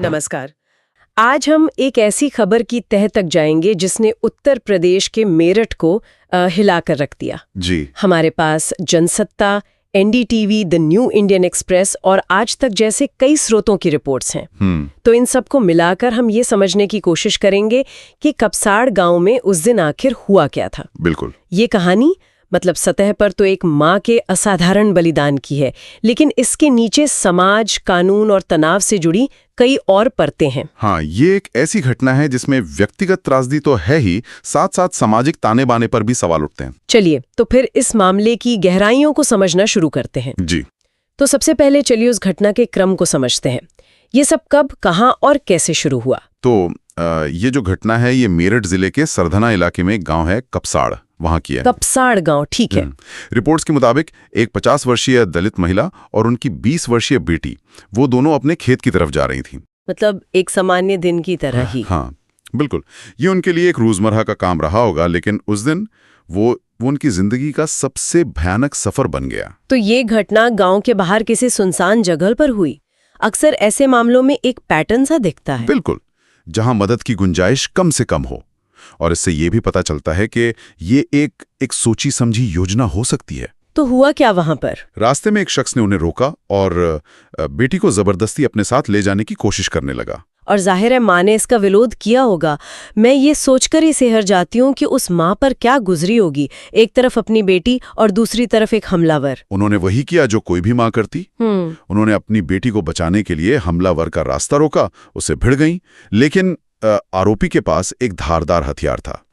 नमस्कार। आज हम एक ऐसी खबर की तह तक जाएंगे जिसने उत्तर प्रदेश के मेरठ को हिलाकर रख दिया। जी। हमारे पास Jansatta, NDTV, the new Indian express और आज तक जैसे कई स्रोतों की रिपोर्ट्स हैं। तो इन सबको मिलाकर हम ये समझने की कोशिश करेंगे कि कपसाड़ गांव में उस दिन आखिर हुआ क्या था। बिल्कुल। ये कहानी मतलब सतह पर तो एक माँ के असाधारण बलिदान की है, लेकिन इसके नीचे समाज, कानून और तनाव से जुड़ी कई और परतें हैं। हाँ, ये एक ऐसी घटना है जिसमें व्यक्तिगत त्रासदी तो है ही, साथ साथ सामाजिक ताने बाने पर भी सवाल उठते हैं। चलिए तो फिर इस मामले की गहराइयों को समझना शुरू करते हैं। जी। तो सबसे पहले चलिए उस घटना के क्रम को समझते हैं। ये सब कब, कहाँ और कैसे शुरू हुआ? तो ये जो घटना है ये मेरठ जिले के सरधना इलाके में एक गांव है कपसाड़, वहां की है। कपसाड़ गांव, ठीक है। रिपोर्ट्स के मुताबिक एक 50 वर्षीय दलित महिला और उनकी 20 वर्षीय बेटी, वो दोनों अपने खेत की तरफ जा रही थी। मतलब एक सामान्य दिन की तरह ही। हाँ बिल्कुल, ये उनके लिए एक रोजमर्रा का काम रहा होगा, लेकिन उस दिन वो उनकी जिंदगी का सबसे भयानक सफर बन गया। तो ये घटना गांव के बाहर किसी सुनसान जगह पर हुई। अक्सर ऐसे मामलों में एक पैटर्न सा दिखता है। बिल्कुल, जहां मदद की गुंजाइश कम से कम हो। और इससे ये भी पता चलता है कि ये एक सोची समझी योजना हो सकती है। तो हुआ क्या वहां पर? रास्ते में एक शख्स ने उन्हें रोका और बेटी को जबरदस्ती अपने साथ ले जाने की कोशिश करने लगा। और जाहिर है माँ ने इसका विरोध किया होगा। मैं ये सोचकर ही सिहर जाती हूँ कि उस माँ पर क्या गुजरी होगी, एक तरफ अपनी बेटी और दूसरी तरफ एक हमलावर। उन्होंने वही किया जो कोई भी माँ करती। उन्होंने अपनी बेटी को बचाने के लिए हमलावर का रास्ता रोका, उससे भिड़ गईं, लेकिन आरोपी के पास एक धारदार हथियार था।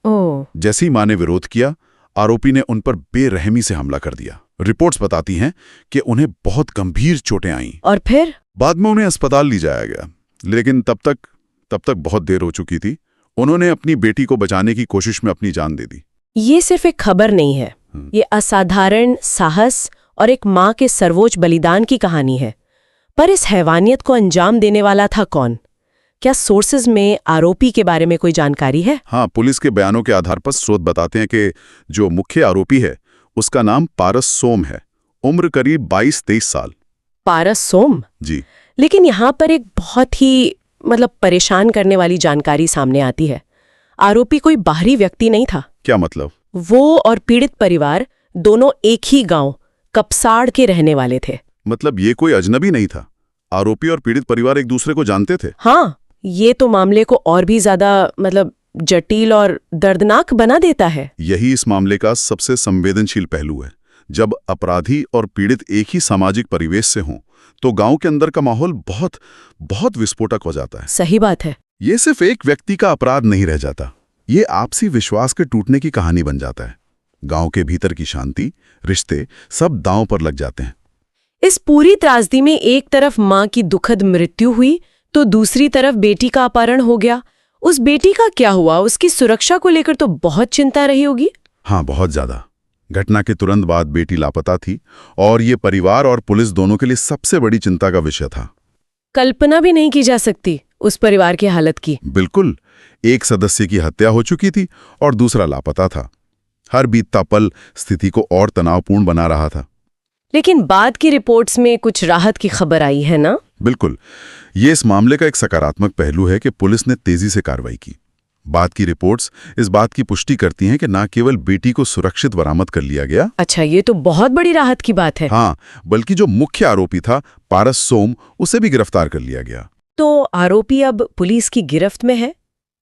जैसे ही माँ ने विरोध किया, आरोपी ने उन पर बेरहमी से हमला कर दिया। रिपोर्ट्स बताती हैं कि उन्हें बहुत गंभीर चोटें आईं। और फिर बाद में उन्हें अस्पताल ले जाया गया, लेकिन तब तक बहुत देर हो चुकी थी। उन्होंने अपनी बेटी को बचाने की कोशिश में अपनी जान दे दी। ये सिर्फ एक खबर नहीं है, ये असाधारण साहस और एक माँ के सर्वोच्च बलिदान की कहानी है। पर इस हैवानियत को अंजाम देने वाला था कौन? क्या सोर्सेज में आरोपी के बारे में कोई जानकारी है? हाँ, पुलिस के बयानों के आधार पर स्रोत बताते हैं कि जो मुख्य आरोपी है उसका नाम पारस सोम है। उम्र करीब 22-23 साल। पारस सोम? जी। लेकिन यहाँ पर एक बहुत ही परेशान करने वाली जानकारी सामने आती है। आरोपी कोई बाहरी व्यक्ति नहीं था। क्या मतलब? वो और पीड़ित परिवार दोनों एक ही गांव कपसाड़ के रहने वाले थे। मतलब ये कोई अजनबी नहीं था? आरोपी और पीड़ित परिवार एक दूसरे को जानते थे? हाँ, ये तो मामले को और भी ज्यादा जटिल और दर्दनाक बना देता है। यही इस मामले का सबसे संवेदनशील पहलू है। जब अपराधी और पीड़ित एक ही सामाजिक परिवेश से हों, तो गांव के अंदर का माहौल बहुत बहुत विस्फोटक हो जाता है। सही बात है। ये सिर्फ एक व्यक्ति का अपराध नहीं रह जाता, ये आपसी विश्वास के टूटने की कहानी बन जाता है। गांव के भीतर की शांति, रिश्ते सब दांव पर लग जाते हैं। इस पूरी त्रासदी में एक तरफ माँ की दुखद मृत्यु हुई, तो दूसरी तरफ बेटी का अपहरण हो गया। उस बेटी का क्या हुआ? उसकी सुरक्षा को लेकर तो बहुत चिंता रही होगी। हाँ, बहुत ज्यादा। घटना के तुरंत बाद बेटी लापता थी और ये परिवार और पुलिस दोनों के लिए सबसे बड़ी चिंता का विषय था। कल्पना भी नहीं की जा सकती उस परिवार की हालत की। बिल्कुल, एक सदस्य की हत्या हो चुकी थी और दूसरा लापता था। हर बीतता पल स्थिति को और तनावपूर्ण बना रहा था। लेकिन बाद की रिपोर्ट्स में कुछ राहत की खबर आई है ना? बिल्कुल, ये इस मामले का एक सकारात्मक पहलू है कि पुलिस ने तेजी से कार्रवाई की। बाद की रिपोर्ट्स इस बात की पुष्टि करती हैं कि न केवल बेटी को सुरक्षित बरामद कर लिया गया। अच्छा, ये तो बहुत बड़ी राहत की बात है। हाँ, बल्कि जो मुख्य आरोपी था पारस सोम, उसे भी गिरफ्तार कर लिया गया। तो आरोपी अब पुलिस की गिरफ्त में है।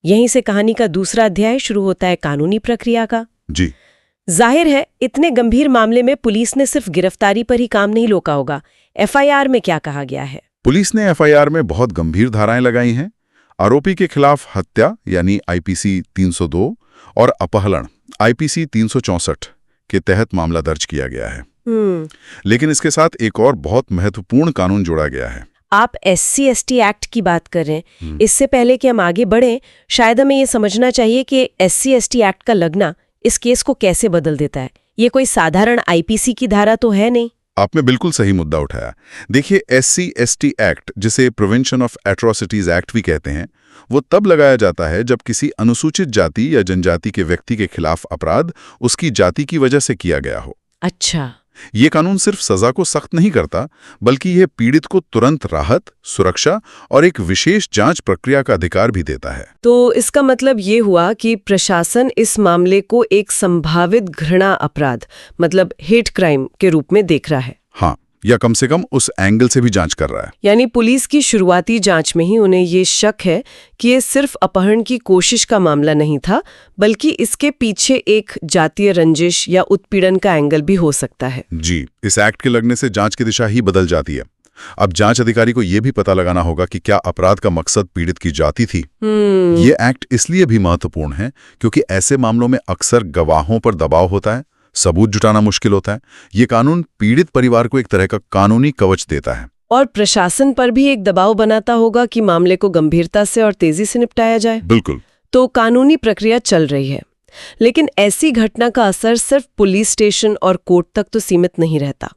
यहीं से कहानी का दूसरा अध्याय शुरू होता है, कानूनी प्रक्रिया का। जी। जाहिर है इतने गंभीर मामले में पुलिस ने सिर्फ गिरफ्तारी पर ही काम नहीं रोका होगा। एफआईआर में क्या कहा गया है? पुलिस ने एफआईआर में बहुत गंभीर धाराएं लगाई हैं। आरोपी के खिलाफ हत्या यानी आईपीसी 302 और अपहरण आईपीसी 364 के तहत मामला दर्ज किया गया है। लेकिन इसके साथ एक और बहुत महत्वपूर्ण कानून जोड़ा गया है। आप SC/ST एक्ट की बात कर रहे हैं। इससे पहले कि हम आगे बढ़ें, शायद हमें ये समझना चाहिए कि SC/ST एक्ट का लगना इस केस को कैसे बदल देता है। ये कोई साधारण आईपीसी की धारा तो है नहीं। आपने बिल्कुल सही मुद्दा उठाया। देखिए, SC/ST एक्ट, जिसे प्रिवेंशन ऑफ एट्रोसिटीज एक्ट भी कहते हैं, वो तब लगाया जाता है जब किसी अनुसूचित जाति या जनजाति के व्यक्ति के खिलाफ अपराध उसकी जाति की वजह से किया गया हो। अच्छा। ये कानून सिर्फ सजा को सख्त नहीं करता, बल्कि यह पीड़ित को तुरंत राहत, सुरक्षा और एक विशेष जांच प्रक्रिया का अधिकार भी देता है। तो इसका मतलब ये हुआ कि प्रशासन इस मामले को एक संभावित घृणा अपराध, मतलब हेट क्राइम के रूप में देख रहा है। हाँ, या कम से कम उस एंगल से भी जांच कर रहा है। यानी पुलिस की शुरुआती जांच में ही उन्हें ये शक है कि ये सिर्फ अपहरण की कोशिश का मामला नहीं था, बल्कि इसके पीछे एक जातीय रंजिश या उत्पीड़न का एंगल भी हो सकता है। जी, इस एक्ट के लगने से जांच की दिशा ही बदल जाती है। अब जांच अधिकारी को यह भी पता लगाना होगा कि क्या अपराध का मकसद पीड़ित की जाति थी। ये एक्ट इसलिए भी महत्वपूर्ण है क्योंकि ऐसे मामलों में अक्सर गवाहों पर दबाव होता है, सबूत जुटाना मुश्किल होता है। ये कानून पीड़ित परिवार को एक तरह का कानूनी कवच देता है और प्रशासन पर भी एक दबाव बनाता होगा कि मामले को गंभीरता से और तेजी से निपटाया जाए। बिल्कुल। तो कानूनी प्रक्रिया चल रही है, लेकिन ऐसी घटना का असर सिर्फ पुलिस स्टेशन और कोर्ट तक तो सीमित नहीं रहता।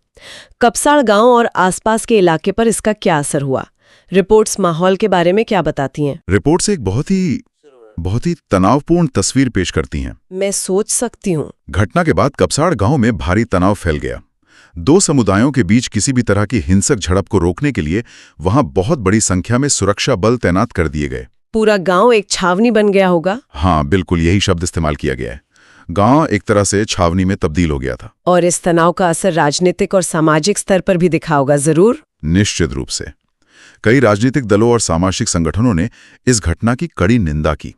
कपसाड़ गांव और आसपास के इलाके पर इसका क्या असर हुआ? रिपोर्ट्स माहौल के बारे में क्या बताती हैं? रिपोर्ट्स एक बहुत ही तनावपूर्ण तस्वीर पेश करती हैं। मैं सोच सकती हूँ। घटना के बाद कपसाड़ गांव में भारी तनाव फैल गया। दो समुदायों के बीच किसी भी तरह की हिंसक झड़प को रोकने के लिए वहां बहुत बड़ी संख्या में सुरक्षा बल तैनात कर दिए गए। पूरा गांव एक छावनी बन गया होगा? हाँ, बिल्कुल यही शब्द इस्तेमाल किया गया है। गांव एक तरह से छावनी में तब्दील हो गया था। और इस तनाव का असर राजनीतिक और सामाजिक स्तर पर भी दिखा होगा। जरूर, निश्चित रूप से। कई राजनीतिक दलों और सामाजिक संगठनों ने इस घटना की कड़ी निंदा की।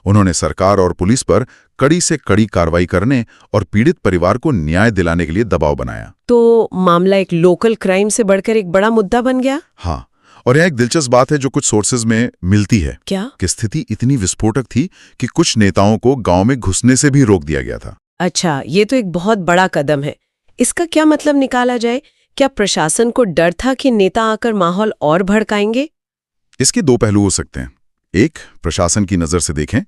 उन्होंने सरकार और पुलिस पर कड़ी से कड़ी कार्रवाई करने और पीड़ित परिवार को न्याय दिलाने के लिए दबाव बनाया। तो मामला एक लोकल क्राइम से बढ़कर एक बड़ा मुद्दा बन गया। हाँ, और यह एक दिलचस्प बात है जो कुछ सोर्सेज में मिलती है। क्या? कि स्थिति इतनी विस्फोटक थी कि कुछ नेताओं को गांव में घुसने से भी रोक दिया गया था। अच्छा, ये तो एक बहुत बड़ा कदम है। इसका क्या मतलब निकाला जाए? क्या प्रशासन को डर था कि नेता आकर माहौल और भड़काएंगे? इसके दो पहलू हो सकते हैं। एक, प्रशासन की नजर से देखें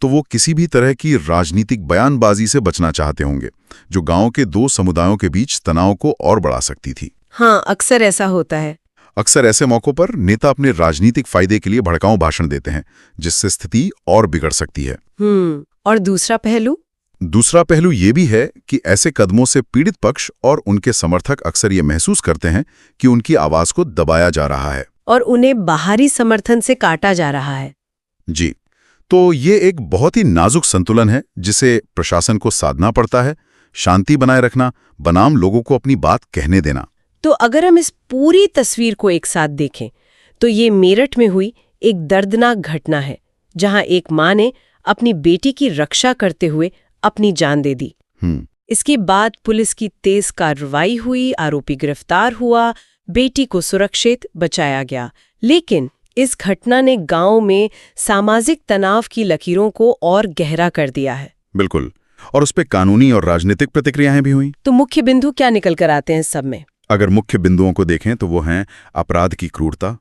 तो वो किसी भी तरह की राजनीतिक बयानबाजी से बचना चाहते होंगे, जो गांव के दो समुदायों के बीच तनाव को और बढ़ा सकती थी। हाँ, अक्सर ऐसा होता है। अक्सर ऐसे मौकों पर नेता अपने राजनीतिक फायदे के लिए भड़काऊ भाषण देते हैं, जिससे स्थिति और बिगड़ सकती है। और दूसरा पहलू? दूसरा पहलू ये भी है कि ऐसे कदमों से पीड़ित पक्ष और उनके समर्थक अक्सर ये महसूस करते हैं कि उनकी आवाज को दबाया जा रहा है और उन्हें बाहरी समर्थन से काटा जा रहा है। जी, तो ये एक बहुत ही नाजुक संतुलन है जिसे प्रशासन को साधना पड़ता है। शांति बनाए रखना बनाम लोगों को अपनी बात कहने देना। तो अगर हम इस पूरी तस्वीर को एक साथ देखें तो ये मेरठ में हुई एक दर्दनाक घटना है, जहां एक मां ने अपनी बेटी की रक्षा करते हुए अपनी जान दे दी। इसके बाद पुलिस की तेज कार्रवाई हुई, आरोपी गिरफ्तार हुआ, बेटी को सुरक्षित बचाया गया। लेकिन इस घटना ने गांव में सामाजिक तनाव की लकीरों को और गहरा कर दिया है। बिल्कुल, और उस पर कानूनी और राजनीतिक प्रतिक्रियाएं भी हुई। तो मुख्य बिंदु क्या निकल कर आते हैं सब में? अगर मुख्य बिंदुओं को देखें तो वो हैं अपराध की क्रूरता,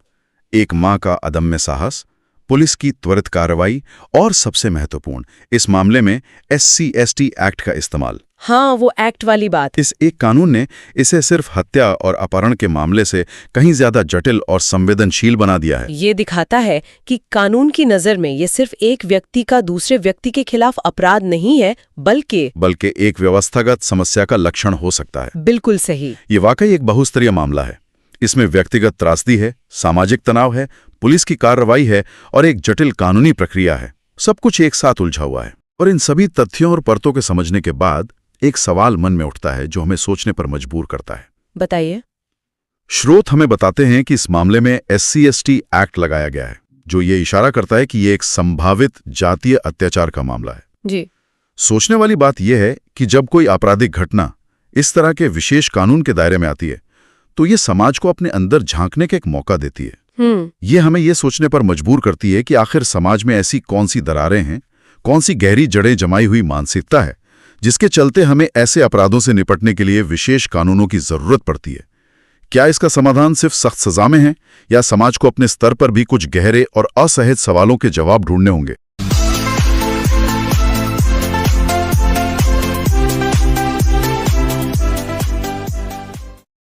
एक मां का अदम्य साहस, पुलिस की त्वरित कार्रवाई और सबसे महत्वपूर्ण इस मामले में SC/ST एक्ट का इस्तेमाल। हाँ, वो एक्ट वाली बात। इस एक कानून ने इसे सिर्फ हत्या और अपहरण के मामले से कहीं ज्यादा जटिल और संवेदनशील बना दिया है। ये दिखाता है कि कानून की नजर में ये सिर्फ एक व्यक्ति का दूसरे व्यक्ति के खिलाफ अपराध नहीं है, बल्कि एक व्यवस्थागत समस्या का लक्षण हो सकता है। बिल्कुल सही। ये वाकई एक बहुस्तरीय मामला है। इसमें व्यक्तिगत त्रासदी है, सामाजिक तनाव है, पुलिस की कार्रवाई है और एक जटिल कानूनी प्रक्रिया है। सब कुछ एक साथ उलझा हुआ है। और इन सभी तथ्यों और परतों के समझने के बाद एक सवाल मन में उठता है जो हमें सोचने पर मजबूर करता है। बताइए। स्रोत हमें बताते हैं कि इस मामले में SC/ST एक्ट लगाया गया है, जो ये इशारा करता है कि ये एक संभावित जातीय अत्याचार का मामला है। जी। सोचने वाली बात यह है कि जब कोई आपराधिक घटना इस तरह के विशेष कानून के दायरे में आती है तो ये समाज को अपने अंदर झांकने का एक मौका देती है। ये हमें ये सोचने पर मजबूर करती है कि आखिर समाज में ऐसी कौन सी दरारें हैं, कौन सी गहरी जड़ें जमाई हुई मानसिकता है जिसके चलते हमें ऐसे अपराधों से निपटने के लिए विशेष कानूनों की जरूरत पड़ती है। क्या इसका समाधान सिर्फ सख्त सजा में है या समाज को अपने स्तर पर भी कुछ गहरे और असहज सवालों के जवाब ढूंढने होंगे?